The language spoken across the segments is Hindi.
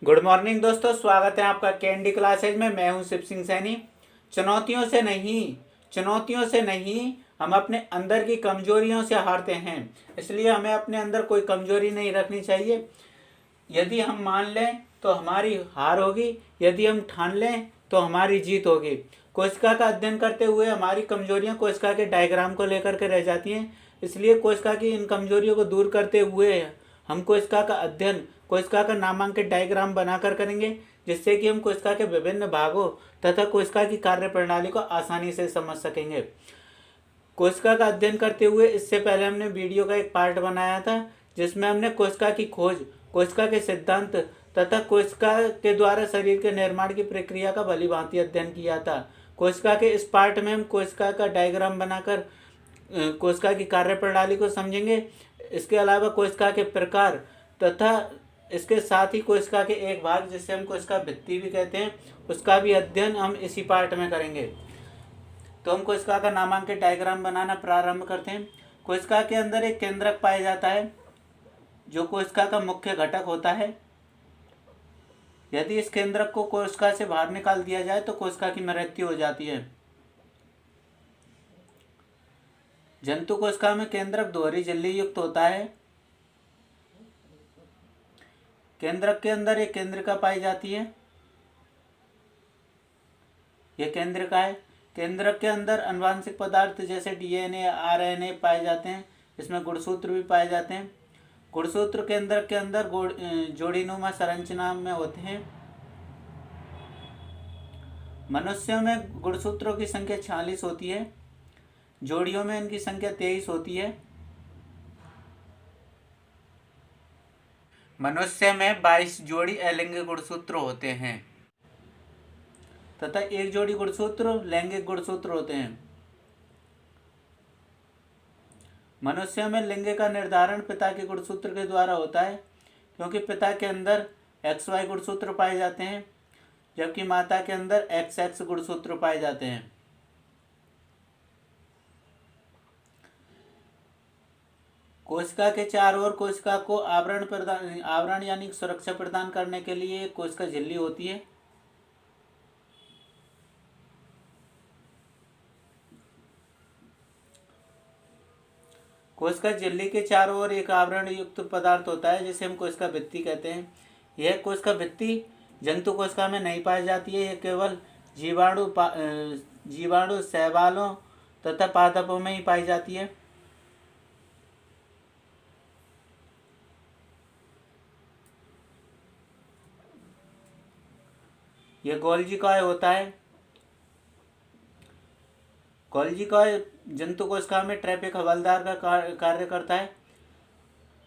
गुड मॉर्निंग दोस्तों, स्वागत है आपका कैंडी क्लासेज में। मैं हूं शिव सिंह सैनी। चुनौतियों से नहीं हम अपने अंदर की कमजोरियों से हारते हैं, इसलिए हमें अपने अंदर कोई कमजोरी नहीं रखनी चाहिए। यदि हम मान लें तो हमारी हार होगी, यदि हम ठान लें तो हमारी जीत होगी। कोशिका का अध्ययन करते हुए हमारी कमजोरियां कोशिका के डायग्राम को लेकर के रह जाती हैं, इसलिए कोशिका की इन कमजोरियों को दूर करते हुए हम कोशिका का अध्ययन कोशिका का नामांकित डायग्राम बनाकर करेंगे, जिससे कि हम कोशिका के विभिन्न भागों तथा कोशिका की कार्य प्रणाली को आसानी से समझ सकेंगे। कोशिका का अध्ययन करते हुए इससे पहले हमने वीडियो का एक पार्ट बनाया था, जिसमें हमने कोशिका की खोज, कोशिका के सिद्धांत तथा कोशिका के द्वारा शरीर के निर्माण की प्रक्रिया का भलीभांति अध्ययन किया था। कोशिका के इस पार्ट में हम कोशिका का डायग्राम बनाकर कोशिका की कार्य प्रणाली को समझेंगे। इसके अलावा कोशिका के प्रकार तथा इसके साथ ही कोशिका के एक भाग, जिसे हम कोशिका भित्ति भी कहते हैं, उसका भी अध्ययन हम इसी पार्ट में करेंगे। तो हम कोशिका का नामांकित डायग्राम बनाना प्रारंभ करते हैं। कोशिका के अंदर एक केंद्रक पाया जाता है, जो कोशिका का मुख्य घटक होता है। यदि इस केंद्रक को कोशिका से बाहर निकाल दिया जाए तो कोशिका की मृत्यु हो जाती है। जंतु कोशिका में केंद्रक दोहरी झिल्ली युक्त होता है। केंद्रक के अंदर एक केंद्रिका पाई जाती है। यह केंद्रिका है। केंद्रक के अंदर आनुवांशिक पदार्थ जैसे डीएनए, आरएनए पाए जाते हैं। इसमें गुणसूत्र भी पाए जाते हैं। गुणसूत्र केंद्रक के अंदर जोड़ीनुमा संरचना में होते हैं। मनुष्यों में गुणसूत्रों की संख्या 46 होती है। जोड़ियों में इनकी संख्या 23 होती है। मनुष्य में 22 जोड़ी अलैंगिक गुणसूत्र होते हैं तथा एक जोड़ी गुणसूत्र लैंगिक गुणसूत्र होते हैं। मनुष्यों में लिंग का निर्धारण पिता के गुणसूत्र के द्वारा होता है, क्योंकि पिता के अंदर XY गुणसूत्र पाए जाते हैं, जबकि माता के अंदर XX गुणसूत्र पाए जाते हैं। कोशिका के चारों ओर कोशिका को आवरण यानी सुरक्षा प्रदान करने के लिए कोशिका झिल्ली होती है। कोशिका झिल्ली के चारों ओर एक आवरण युक्त पदार्थ होता है, जिसे हम कोशिका भित्ति कहते हैं। यह कोशिका भित्ति जंतु कोशिका में नहीं पाई जाती है। यह केवल जीवाणु, शैवालों तथा पादपों में ही पाई जाती है। यह गोल्जी काय होता है। गोल्जी काय जंतु कोशिका में ट्रैफिक हवलदार का कार्य करता है,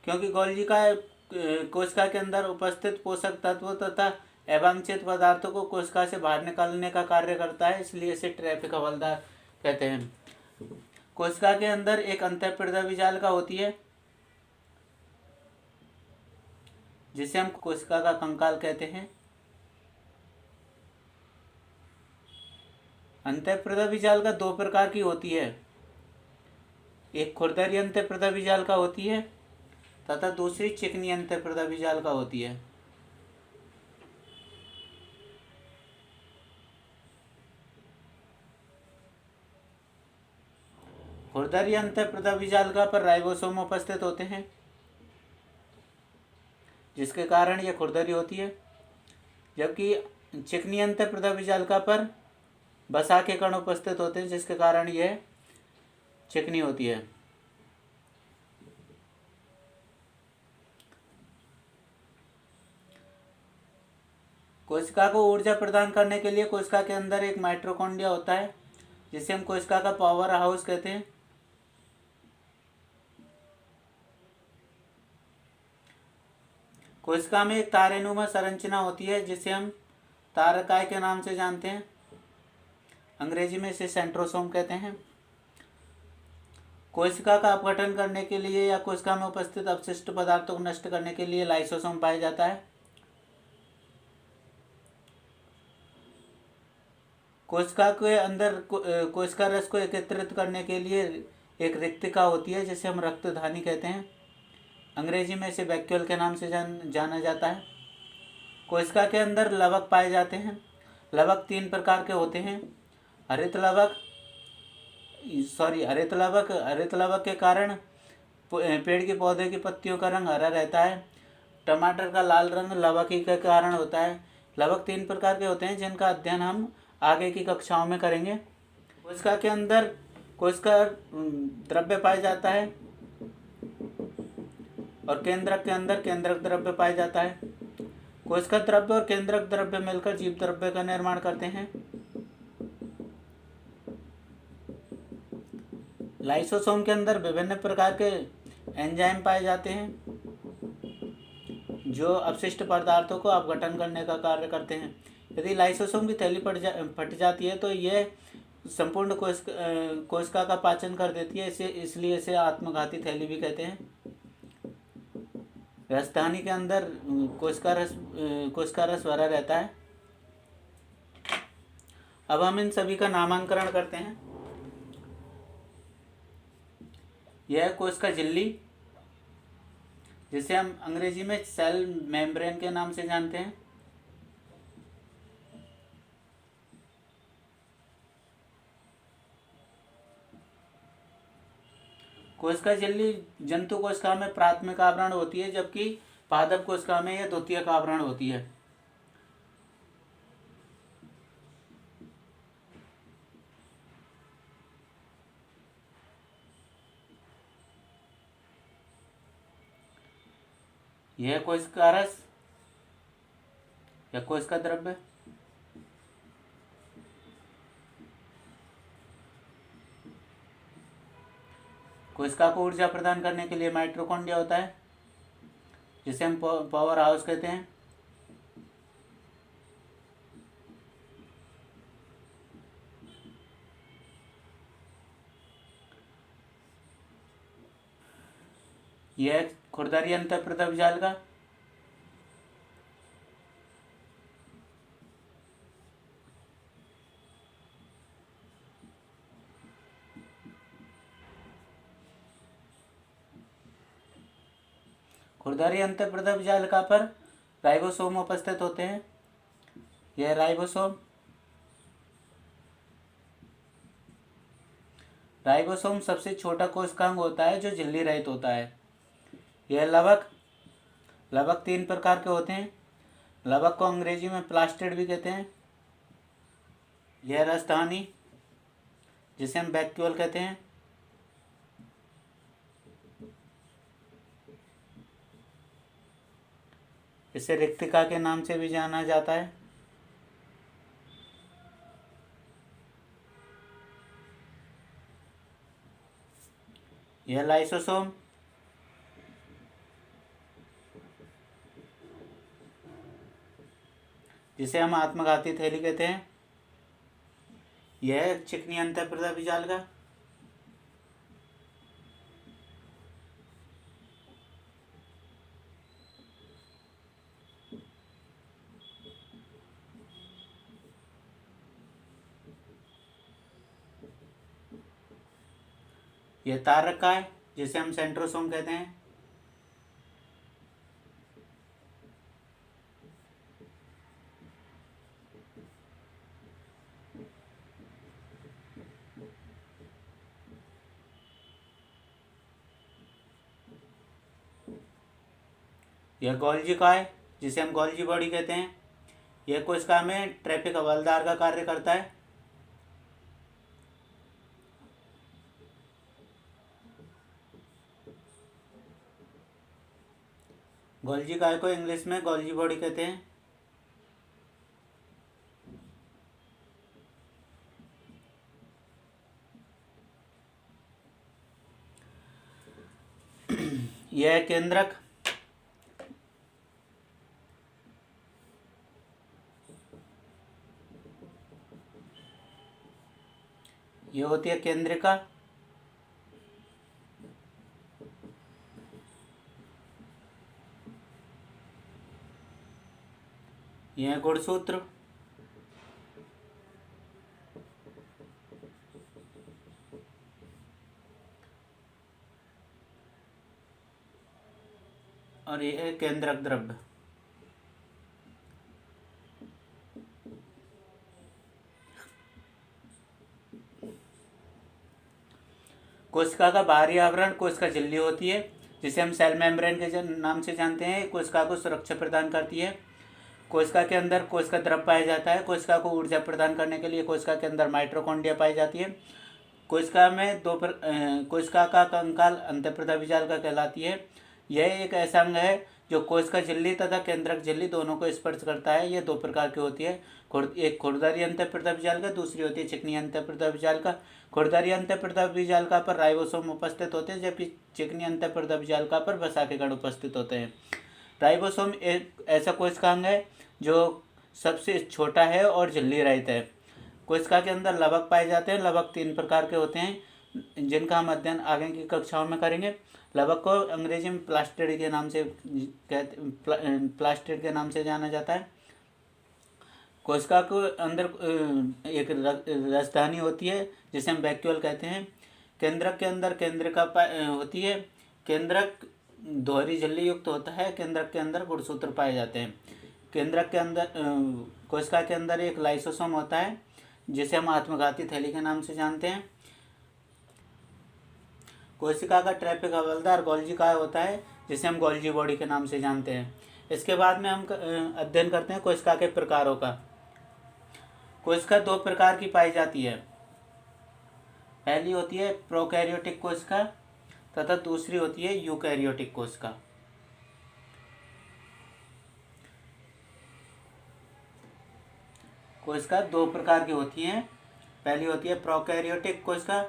क्योंकि गोल्जी काय कोशिका के अंदर उपस्थित पोषक तत्वों तथा अवांछित पदार्थों को कोशिका से बाहर निकालने का कार्य करता है, इसलिए इसे ट्रैफिक हवलदार कहते हैं। कोशिका के अंदर एक अंतःप्रद्रवी जालिका होती है, जिसे हम कोशिका का कंकाल कहते हैं। अंतःप्रद्रवी जालिका दो प्रकार की होती है। एक खुरदरी अंतःप्रद्रवी जालिका होती है तथा दूसरी चिकनी अंतःप्रद्रवी जालिका होती है। खुरदरी अंतःप्रद्रवी जालिका पर राइबोसोम उपस्थित होते हैं, जिसके कारण यह खुरदरी होती है, जबकि चिकनी अंतःप्रद्रवी जालिका पर वसा के कण उपस्थित होते हैं, जिसके कारण यह चिकनी होती है। कोशिका को ऊर्जा प्रदान करने के लिए कोशिका के अंदर एक माइटोकॉन्ड्रिया होता है, जिसे हम कोशिका का पावर हाउस कहते हैं। कोशिका में एक तारेनुमा संरचना होती है, जिसे हम तारकाय के नाम से जानते हैं। अंग्रेजी में इसे सेंट्रोसोम कहते हैं। कोशिका का अपघटन करने के लिए या कोशिका में उपस्थित अपशिष्ट पदार्थों को नष्ट करने के लिए लाइसोसोम पाया जाता है। कोशिका के अंदर कोशिका रस को एकत्रित करने के लिए एक रिक्तिका होती है, जिसे हम रक्तधानी कहते हैं। अंग्रेजी में इसे वैक्यूल के नाम से जाना जाता है। कोशिका के अंदर लवक पाए जाते हैं। लवक 3 प्रकार के होते हैं। हरित लवक हरित लवक के कारण पेड़ के पौधे की पत्तियों का रंग हरा रहता है। टमाटर का लाल रंग लवक ही के कारण होता है। लवक 3 प्रकार के होते हैं जिनका अध्ययन हम आगे की कक्षाओं में करेंगे। कोशिका के अंदर कोशिका द्रव्य पाया जाता है और केंद्रक के अंदर केंद्रक द्रव्य पाया जाता है। कोशिका द्रव्य और केंद्रक द्रव्य मिलकर जीव द्रव्य का निर्माण करते हैं। लाइसोसोम के अंदर विभिन्न प्रकार के एंजाइम पाए जाते हैं जो अपशिष्ट पदार्थों को अपघटन करने का कार्य करते हैं। यदि लाइसोसोम की थैली फट जाती है तो यह संपूर्ण कोशिका का पाचन कर देती है, इसलिए इसे आत्मघाती थैली भी कहते हैं। राजधानी के अंदर कोशिका रस भरा रहता है। अब हम इन सभी का नामांकन करते हैं। यह कोशिका झिल्ली, जिसे हम अंग्रेजी में सेल मेम्ब्रेन के नाम से जानते हैं। कोशिका झिल्ली जंतु कोशिका में प्राथमिक आवरण होती है, जबकि पादप कोशिका में यह द्वितीयक आवरण होती है। यह कोशिका रस या कोशिका द्रव्य कोशिका को ऊर्जा प्रदान करने के लिए माइटोकॉन्ड्रिया होता है, जिसे हम पावर हाउस कहते हैं। यह खुरदरी अंतःप्रदव जाल का खुरदरी अंतःप्रदव जालिका पर राइबोसोम उपस्थित होते हैं। यह राइबोसोम सबसे छोटा कोशिकांग होता है जो झिल्ली रहित होता है। यह लवक 3 प्रकार के होते हैं। लवक को अंग्रेजी में प्लास्टिड भी कहते हैं। यह राजधानी, जिसे हम वैक्यूल कहते हैं। इसे रिक्तिका के नाम से भी जाना जाता है। यह लाइसोसोम, जिसे हम आत्मघाती थैली कहते हैं। यह चिकनी अंतःप्रदव जालिका। यह तारक का है, जिसे हम सेंट्रोसोम कहते हैं। यह गोल्जी का है, जिसे हम गोल्जी बॉडी कहते हैं। यह कोशिका में ट्रैफिक हवलदार का कार्य करता है। गोल्जी काय को इंग्लिश में गोल्जी बॉडी कहते हैं। यह केंद्रक, यह होती है केंद्रिका। यह गुणसूत्र, और यह केंद्रक द्रव्य। कोशिका का बाहरी आवरण कोशिका झिल्ली होती है, जिसे हम सेल मेम्ब्रेन के नाम से जानते हैं। कोशिका को सुरक्षा प्रदान करती है। कोशिका के अंदर कोशिका द्रव पाया जाता है। कोशिका को ऊर्जा प्रदान करने के लिए कोशिका के अंदर माइटोकॉन्ड्रिया पाई जाती है। कोशिका में कोशिका का कंकाल अंतःप्रदाभिजाल का कहलाती है। यह एक ऐसा अंग है जो कोशिका झिल्ली तथा केंद्रक झिल्ली दोनों को स्पर्श करता है। यह 2 प्रकार की होती है, एक खुरदरी अंतःप्रदाभिजाल का, दूसरी होती है चिकनी अंतःप्रदाभिजाल का। खुरदरी अंतःप्रदाभिजाल का पर राइबोसोम उपस्थित होते हैं, जबकि चिकनी अंतःप्रदाभिजाल का पर वसा के कण उपस्थित होते हैं। राइबोसोम एक ऐसा कोशिकांग है जो सबसे छोटा है और झिल्ली रहित है। कोशिका के अंदर लवक पाए जाते हैं। लवक 3 प्रकार के होते हैं, जिनका हम अध्ययन आगे की कक्षाओं में करेंगे। लवक को अंग्रेजी में प्लास्टिड के नाम से प्लास्टिड के नाम से जाना जाता है। कोशिका को अंदर एक राजधानी होती है, जिसे हम वैक्यूल कहते हैं। केंद्रक के अंदर केंद्रिका होती है। केंद्रक दोहरी झिल्ली युक्त होता है। केंद्रक के अंदर गुणसूत्र पाए जाते हैं। केंद्रक के अंदर कोशिका के अंदर एक लाइसोसोम होता है, जिसे हम आत्मघाती थैली के नाम से जानते हैं। कोशिका का ट्रैफिक हवलदार गोल्जी काय होता है, जिसे हम गोल्जी बॉडी के नाम से जानते हैं। इसके बाद में हम अध्ययन करते हैं कोशिका के प्रकारों का। कोशिका 2 प्रकार की पाई जाती है। पहली होती है प्रोकैरियोटिक कोशिका तथा दूसरी होती है यूकैरियोटिक कोशिका। कोशिका 2 प्रकार की होती हैं। पहली होती है प्रोकैरियोटिक कोशिका,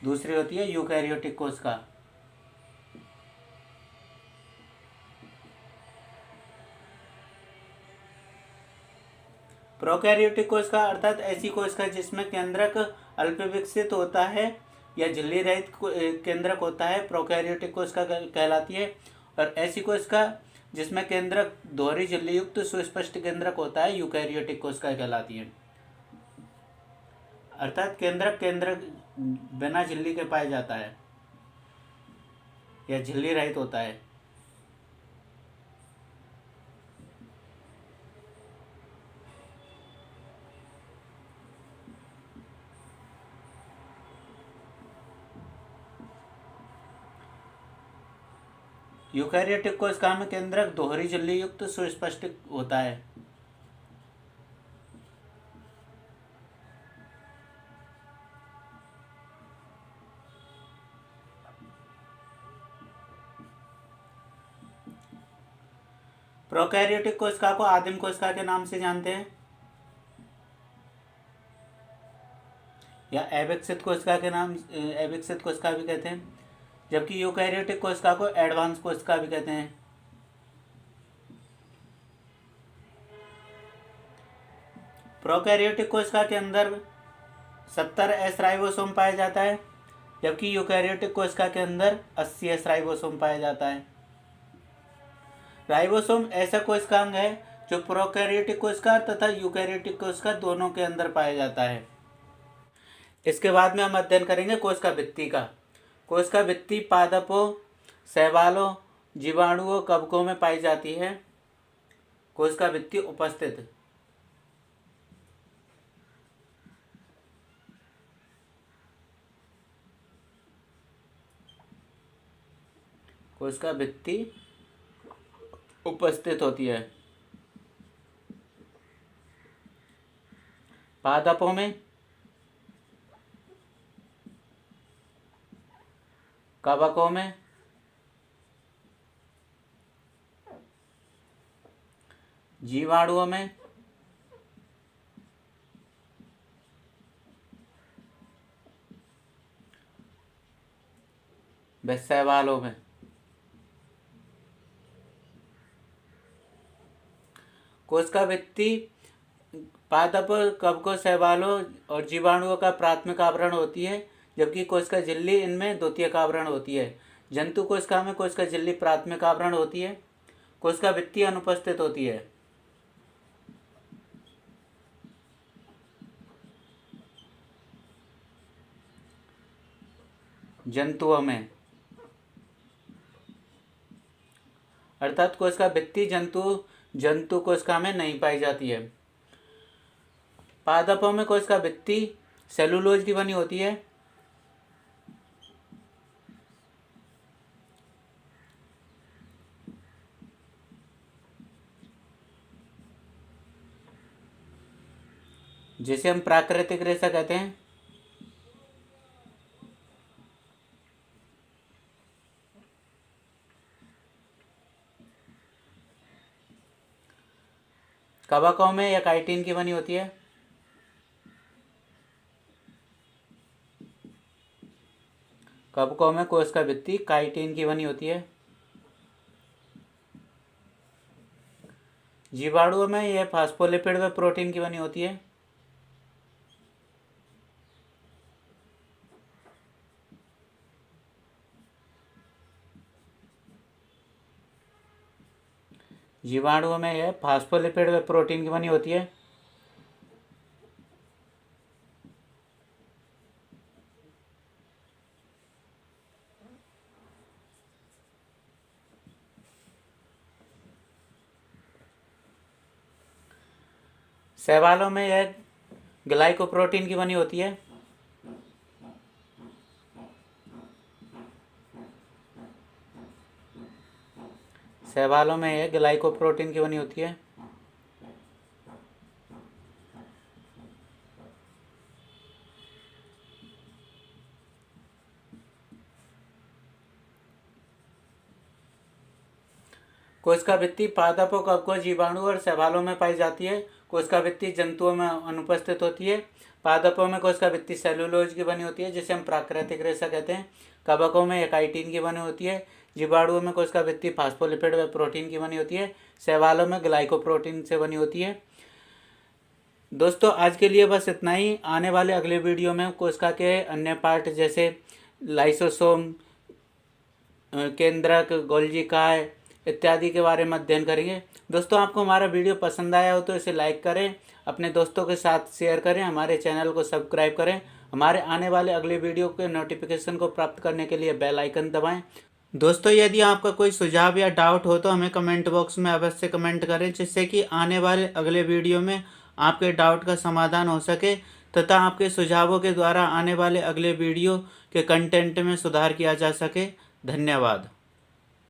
दूसरी होती है यूकैरियोटिक कोशिका। प्रोकैरियोटिक कोशिका अर्थात ऐसी कोशिका जिसमें केंद्रक अल्प विकसित होता है या झिल्ली रहित केंद्रक होता है, प्रोकैरियोटिक कोशिका कहलाती है। और ऐसी कोशिका जिसमें केंद्रक दोहरी झिल्ली युक्त सुस्पष्ट केंद्रक होता है, यूकैरियोटिक कोशिका कहलाती है। अर्थात केंद्रक बिना झिल्ली के पाया जाता है या झिल्ली रहित होता है। यूकैरियोटिक कोशिका में केंद्रक दोहरी झिल्ली युक्त सुस्पष्ट होता है। प्रोकैरियोटिक कोशिका को आदिम कोशिका के नाम से जानते हैं या अविकसित कोशिका के नाम अविकसित कोशिका भी कहते हैं, जबकि यूकैरियोटिक कोशिका को एडवांस कोशिका भी कहते हैं। प्रोकैरियोटिक कोशिका के अंदर 70 एस राइबोसोम पाया जाता है, जबकि यूकैरियोटिक कोशिका के अंदर 80 एस राइबोसोम पाया जाता है। राइबोसोम ऐसा कोशिकांग है जो प्रोकैरियोटिक कोशिका तथा यूकैरियोटिक कोशिका दोनों के अंदर पाया जाता है। इसके बाद में हम अध्ययन करेंगे कोशिका भित्ति का। कोशिका भित्ति पादपों, शैवालों, जीवाणुओं, कवकों में पाई जाती है। कोशिका भित्ति उपस्थित। कोशिका भित्ति उपस्थित होती है पादपों में, कवकों में, जीवाणुओं में, व शैवालों में। कोशिका भित्ति पादप, कवकों, शैवालों और जीवाणुओं का प्राथमिक आवरण होती है, जबकि कोशिका झिल्ली इनमें द्वितीयक आवरण होती है। जंतु कोशिका में कोशिका झिल्ली प्राथमिक आवरण होती है। कोशिका भित्ति अनुपस्थित होती है। जंतुओं में, अर्थात कोशिका भित्ति जंतु कोशिका में नहीं पाई जाती है। पादपों में कोशिका भित्ति सेलुलोज की बनी होती है। जिसे हम प्राकृतिक रेशा कहते हैं। कवकों में यह काइटिन की बनी होती है। कवकों में कोशिका भित्ति काइटिन की बनी होती है। जीवाणुओं में यह फास्फोलिपिड व प्रोटीन की बनी होती है। जीवाणुओं में यह फास्फोलिपिड व प्रोटीन की बनी होती है। शैवालों में यह ग्लाइकोप्रोटीन की बनी होती है। शैवालों में यह ग्लाइकोप्रोटीन की बनी होती है। कोशिका भित्ति पादपों, कवकों, जीवाणु और शैवालों में पाई जाती है। कोशिका भित्ति जंतुओं में अनुपस्थित होती है। पादपों में कोशिका भित्ति सेलुलोज की बनी होती है, जिसे हम प्राकृतिक रेशा कहते हैं। कवकों में काइटिन की बनी होती है। जीवाणुओं में कोशिका भित्ति फास्फोलिपिड व प्रोटीन की बनी होती है। शैवालों में ग्लाइकोप्रोटीन से बनी होती है। दोस्तों, आज के लिए बस इतना ही। आने वाले अगले वीडियो में कोशिका के अन्य पार्ट जैसे लाइसोसोम, केंद्रक, गोल्जिकाय इत्यादि के बारे में अध्ययन करेंगे। दोस्तों, आपको हमारा वीडियो पसंद आया हो तो इसे लाइक करें, अपने दोस्तों के साथ शेयर करें, हमारे चैनल को सब्सक्राइब करें। हमारे आने वाले अगले वीडियो के नोटिफिकेशन को प्राप्त करने के लिए बेल आइकन दबाएं। दोस्तों, यदि आपका कोई सुझाव या डाउट हो तो हमें कमेंट बॉक्स में अवश्य कमेंट करें, जिससे कि आने वाले अगले वीडियो में आपके डाउट का समाधान हो सके तथा आपके सुझावों के द्वारा आने वाले अगले वीडियो के कंटेंट में सुधार किया जा सके। धन्यवाद।